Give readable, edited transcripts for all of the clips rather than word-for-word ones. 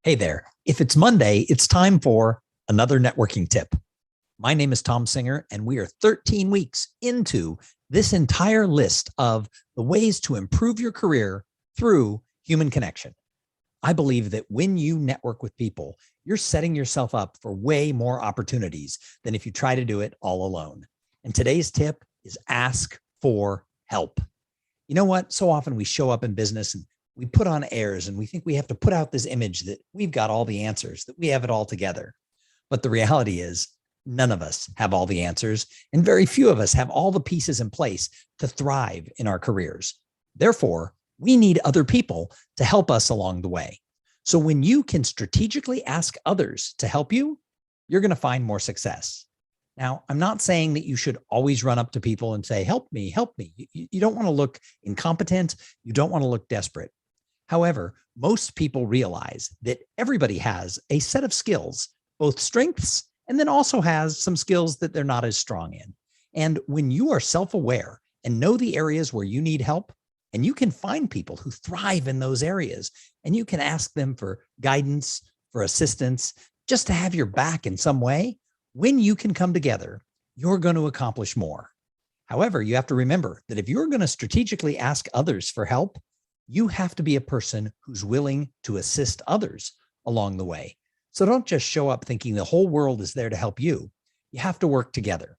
Hey there. If it's Monday, it's time for another networking tip. My name is Thom Singer, and we are 13 weeks into this entire list of the ways to improve your career through human connection. I believe that when you network with people, you're setting yourself up for way more opportunities than if you try to do it all alone. And today's tip is ask for help. You know what? So often we show up in business and we put on airs and we think we have to put out this image that we've got all the answers, that we have it all together. But the reality is none of us have all the answers, and very few of us have all the pieces in place to thrive in our careers. Therefore, we need other people to help us along the way. So when you can strategically ask others to help you, you're going to find more success. Now, I'm not saying that you should always run up to people and say, help me, help me. You don't want to look incompetent. You don't want to look desperate. However, most people realize that everybody has a set of skills, both strengths, and then also has some skills that they're not as strong in. And when you are self-aware and know the areas where you need help, and you can find people who thrive in those areas, and you can ask them for guidance, for assistance, just to have your back in some way, when you can come together, you're going to accomplish more. However, you have to remember that if you're going to strategically ask others for help, you have to be a person who's willing to assist others along the way. So don't just show up thinking the whole world is there to help you. You have to work together.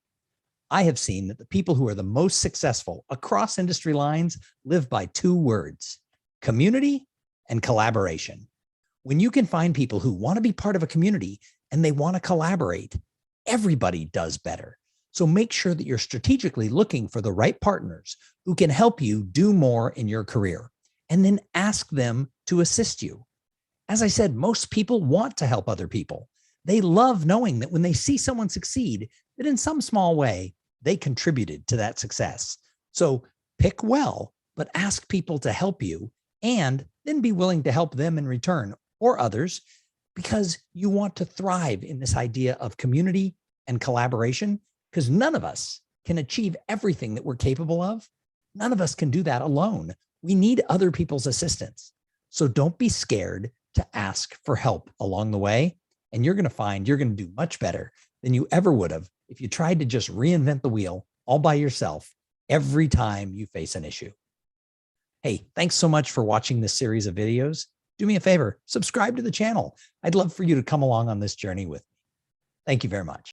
I have seen that the people who are the most successful across industry lines live by two words: community and collaboration. When you can find people who want to be part of a community and they want to collaborate, everybody does better. So make sure that you're strategically looking for the right partners who can help you do more in your career, and then ask them to assist you. As I said, most people want to help other people. They love knowing that when they see someone succeed, that in some small way, they contributed to that success. So pick well, but ask people to help you, and then be willing to help them in return or others, because you want to thrive in this idea of community and collaboration, because none of us can achieve everything that we're capable of. None of us can do that alone. We need other people's assistance. So don't be scared to ask for help along the way. And you're going to find you're going to do much better than you ever would have if you tried to just reinvent the wheel all by yourself every time you face an issue. Hey, thanks so much for watching this series of videos. Do me a favor, subscribe to the channel. I'd love for you to come along on this journey with me. Thank you very much.